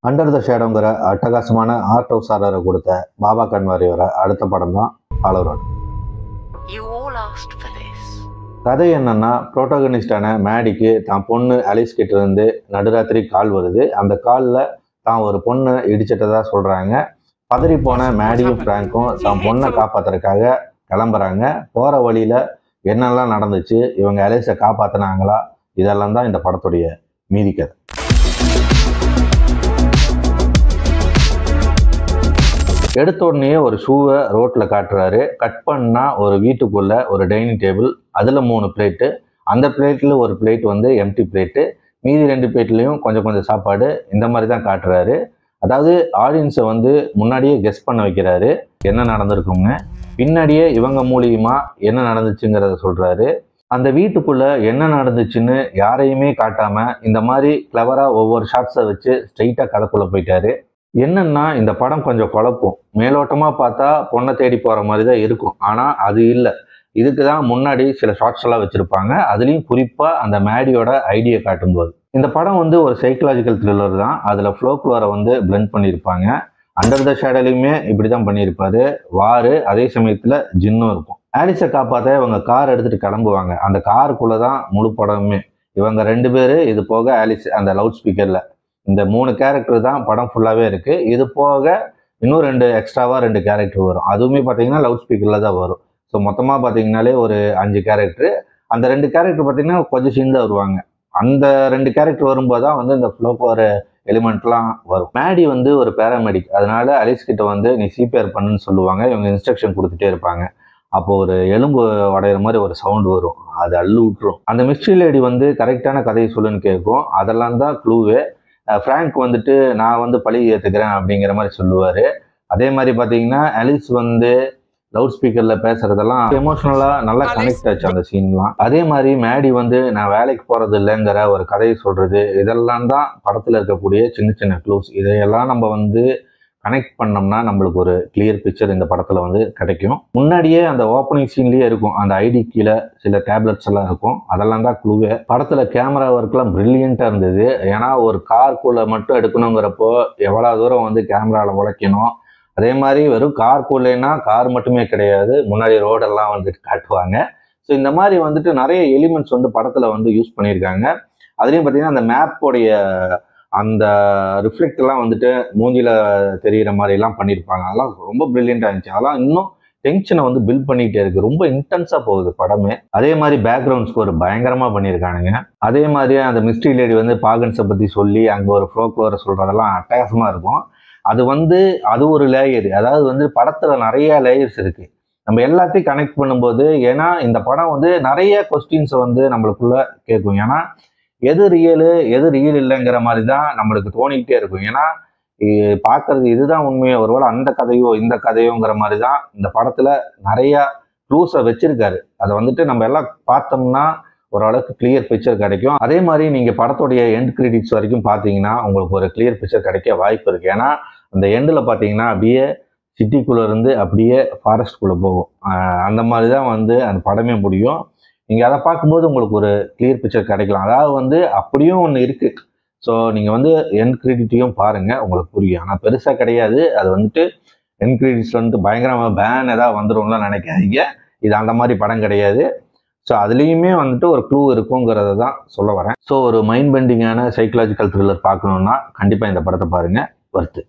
Under the ஷேடோங்கிற அட்டகாசமான art house ஹாரரை கொடுத்த பாபா கன்வாரியோட அடுத்த படம் தான் ஆலரோட். கதை என்னன்னா, புரோட்டகனிஸ்டான மேடிக்கு தான் பொண்ணு அலிஸ் கிட்ட இருந்து நடுராத்திரி கால் வருது. அந்த காலில் தான் ஒரு பொண்ணை இடிச்சிட்டதா சொல்றாங்க. பதறி போன மேடியும் பிராங்கும் தான் பொண்ணை காப்பாத்துறதுக்காக கிளம்புறாங்க. போற வழியில என்னெல்லாம் நடந்துச்சு, இவங்க அலிஸை காப்பாத்தினாங்களா, இதெல்லாம் தான் இந்த படத்துடைய மீதி கதை. எடுத்த உடனே ஒரு ஷூவை ரோட்டில் காட்டுறாரு. கட் பண்ணால் ஒரு வீட்டுக்குள்ளே ஒரு டைனிங் டேபிள், அதில் 3 பிளேட்டு, அந்த பிளேட்டில் ஒரு பிளேட் வந்து எம்டி பிளேட்டு, மீதி 2 பிளேட்லேயும் கொஞ்சம் கொஞ்சம் சாப்பாடு. இந்த மாதிரி தான் காட்டுறாரு. அதாவது ஆடியன்ஸை வந்து முன்னாடியே கெஸ் பண்ண வைக்கிறாரு என்ன நடந்திருக்குங்க. பின்னாடியே இவங்க மூலியமா என்ன நடந்துச்சுங்கிறத சொல்கிறாரு. அந்த வீட்டுக்குள்ளே என்ன நடந்துச்சுன்னு யாரையுமே காட்டாமல் இந்த மாதிரி கிளவராக ஒவ்வொரு ஷாட்ஸை வச்சு ஸ்ட்ரெயிட்டாக கதைக்குள்ளே போயிட்டாரு. என்னன்னா, இந்த படம் கொஞ்சம் குழப்பம். மேலோட்டமாக பார்த்தா பொண்ணை தேடி போகிற மாதிரி தான் இருக்கும். ஆனால் அது இல்லை. இதுக்கு தான் முன்னாடி சில ஷார்ட்ஸ் எல்லாம் வச்சுருப்பாங்க. அதுலேயும் குறிப்பாக அந்த மேடியோட ஐடியா காட்டும்போது. இந்த படம் வந்து ஒரு சைக்கலாஜிக்கல் த்ரில்லர் தான். அதில் ஃப்ளோக்லோரை வந்து பிளெண்ட் பண்ணியிருப்பாங்க. அண்டர் த ஷேடோலையுமே இப்படி தான் பண்ணியிருப்பாரு. வாரு அதே சமயத்தில் ஜின்னும் இருக்கும். ஆலிஸை காப்பாற்ற இவங்க கார் எடுத்துகிட்டு கிளம்புவாங்க. அந்த காருக்குள்ளே தான் முழு படமுமே. இவங்க 2 பேர், இது போக ஆலிஸ் அந்த லவுட் ஸ்பீக்கரில். இந்த 3 கேரக்டர் தான் படம் ஃபுல்லாகவே இருக்குது. இது போக இன்னும் 2 எக்ஸ்ட்ராவாக 2 கேரக்டர் வரும். அதுவுமே பார்த்தீங்கன்னா லவுட் ஸ்பீக்கரில் தான் வரும். ஸோ மொத்தமாக பார்த்தீங்கன்னாலே ஒரு 5 கேரக்டர். அந்த 2 கேரக்டர் பார்த்தீங்கன்னா கொஞ்சம் சின்ன வருவாங்க. அந்த 2 கேரக்டர் வரும்போது தான் வந்து இந்த ஃப்ளோக்லோர் எலிமெண்ட்லாம் வரும். மேடி வந்து ஒரு பேராமெடிக். அதனால அலிஸ் கிட்ட வந்து நீ சிபிஆர் பண்ணுன்னு சொல்லுவாங்க. இவங்க இன்ஸ்ட்ரக்ஷன் கொடுத்துட்டே இருப்பாங்க. அப்போ ஒரு எலும்பு உடையிற மாதிரி ஒரு சவுண்டு வரும். அது அள்ளு விட்டுரும். அந்த மிஸ்ட்ரி லேடி வந்து கரெக்டான கதையை சொல்லுன்னு கேட்கும். அதெல்லாம் தான் க்ளூவே. ஃப்ராங்க் வந்துட்டு நான் வந்து பழி ஏற்றுக்கிறேன் அப்படிங்கிற மாதிரி சொல்லுவார். அதே மாதிரி பார்த்தீங்கன்னா அலிஸ் வந்து லவுட் ஸ்பீக்கரில் பேசுகிறதெல்லாம் எமோஷ்னலாக நல்லா கனெக்ட் ஆச்சு அந்த சீன்லாம். அதே மாதிரி மேடி வந்து நான் வேலைக்கு போகிறது இல்லைங்கிற ஒரு கதையை சொல்கிறது, இதெல்லாம் தான் படத்தில் இருக்கக்கூடிய சின்ன சின்ன க்ளூஸ். இதையெல்லாம் நம்ம வந்து கனெக்ட் பண்ணோம்னா நம்மளுக்கு ஒரு கிளியர் பிக்சர் இந்த படத்தில் வந்து கிடைக்கும். முன்னாடியே அந்த ஓப்பனிங் சீன்லேயே இருக்கும். அந்த ஐடி கீழே சில டேப்லெட்ஸ் எல்லாம் இருக்கும். அதெல்லாம் தான் க்ளூவே. படத்தில் கேமரா ஒர்க்லாம் ப்ரில்லியண்ட்டாக இருந்தது. ஏன்னா ஒரு கார்க்குள்ளே மட்டும் எடுக்கணுங்கிறப்போ எவ்வளோ தூரம் வந்து கேமராவில் உழைக்கணும். அதே மாதிரி வெறும் கார்க்குள்ளேன்னா கார் மட்டுமே கிடையாது, முன்னாடி ரோடெல்லாம் வந்துட்டு காட்டுவாங்க. ஸோ இந்த மாதிரி வந்துட்டு நிறைய எலிமெண்ட்ஸ் வந்து படத்தில் வந்து யூஸ் பண்ணியிருக்காங்க. அதுலேயும் பார்த்தீங்கன்னா அந்த மேப்போடைய அந்த ரிஃப்ளெக்ட் எல்லாம் வந்துட்டு மூஞ்சில தெரிகிற மாதிரிலாம் பண்ணியிருப்பாங்க. அதெல்லாம் ரொம்ப ப்ரில்லியண்டாக இருந்துச்சு. அதெல்லாம் இன்னும் டென்ஷனை வந்து பில்ட் பண்ணிகிட்டே இருக்குது. ரொம்ப இன்டென்ஸாக போகுது படமே. அதே மாதிரி பேக்ரவுண்ட் ஸ்கோர் பயங்கரமாக பண்ணியிருக்கானுங்க. அதே மாதிரியே அந்த மிஸ்ட்ரி லேடி வந்து பாகன்ஸை பற்றி சொல்லி அங்கே ஒரு ஃப்ளோக்லோரை சொல்கிறதெல்லாம் அட்டகாசமாக இருக்கும். அது வந்து அது ஒரு லேயர். அதாவது வந்து படத்தில் நிறைய லேயர்ஸ் இருக்குது. நம்ம எல்லாத்தையும் கனெக்ட் பண்ணும்போது, ஏன்னா இந்த படம் வந்து நிறைய கொஸ்டின்ஸை வந்து நம்மளுக்குள்ள கேட்கும். ஏன்னா எது ரியலு எது ரியல் இல்லைங்கிற மாதிரி தான் நம்மளுக்கு தோணிக்கிட்டே இருக்கும். ஏன்னா பார்க்கறது இதுதான் உண்மையோ, ஒருவேளை அந்த கதையோ இந்த கதையோங்கிற மாதிரி தான் இந்த படத்தில் நிறையா க்ளூஸை வச்சிருக்காரு. அதை வந்துட்டு நம்ம எல்லாம் பார்த்தோம்னா ஓரளவுக்கு கிளியர் பிக்சர் கிடைக்கும். அதே மாதிரி நீங்கள் படத்துடைய எண்ட் கிரெடிட்ஸ் வரைக்கும் பார்த்தீங்கன்னா உங்களுக்கு ஒரு கிளியர் பிக்சர் கிடைக்க வாய்ப்பு இருக்குது. ஏன்னா அந்த எண்டில் பார்த்தீங்கன்னா அப்படியே சிட்டிக்குள்ளே இருந்து அப்படியே ஃபாரஸ்ட்குள்ளே போகும். அந்த மாதிரி தான் வந்து அந்த படமே முடியும். நீங்கள் அதை பார்க்கும்போது உங்களுக்கு ஒரு கிளியர் பிக்சர் கிடைக்கலாம். அதாவது வந்து அப்படியும் ஒன்று இருக்குது. ஸோ நீங்கள் வந்து எண்ட் கிரெடிட்டையும் பாருங்கள், உங்களுக்கு புரியும். ஆனால் பெருசாக கிடையாது. அது வந்துட்டு எண்ட் கிரெடிட்ஸ் வந்துட்டு பயங்கரமாக பேன் ஏதாவது வந்துடும்லாம் நினைக்காதீங்க. இது அந்த மாதிரி படம் கிடையாது. ஸோ அதுலேயுமே வந்துட்டு ஒரு க்ளூ இருக்குங்கிறத தான் சொல்ல வரேன். ஸோ ஒரு மைண்ட் பெண்டிங்கான சைக்கலாஜிக்கல் த்ரில்லர் பார்க்கணுன்னா கண்டிப்பாக இந்த படத்தை பாருங்கள். வருது.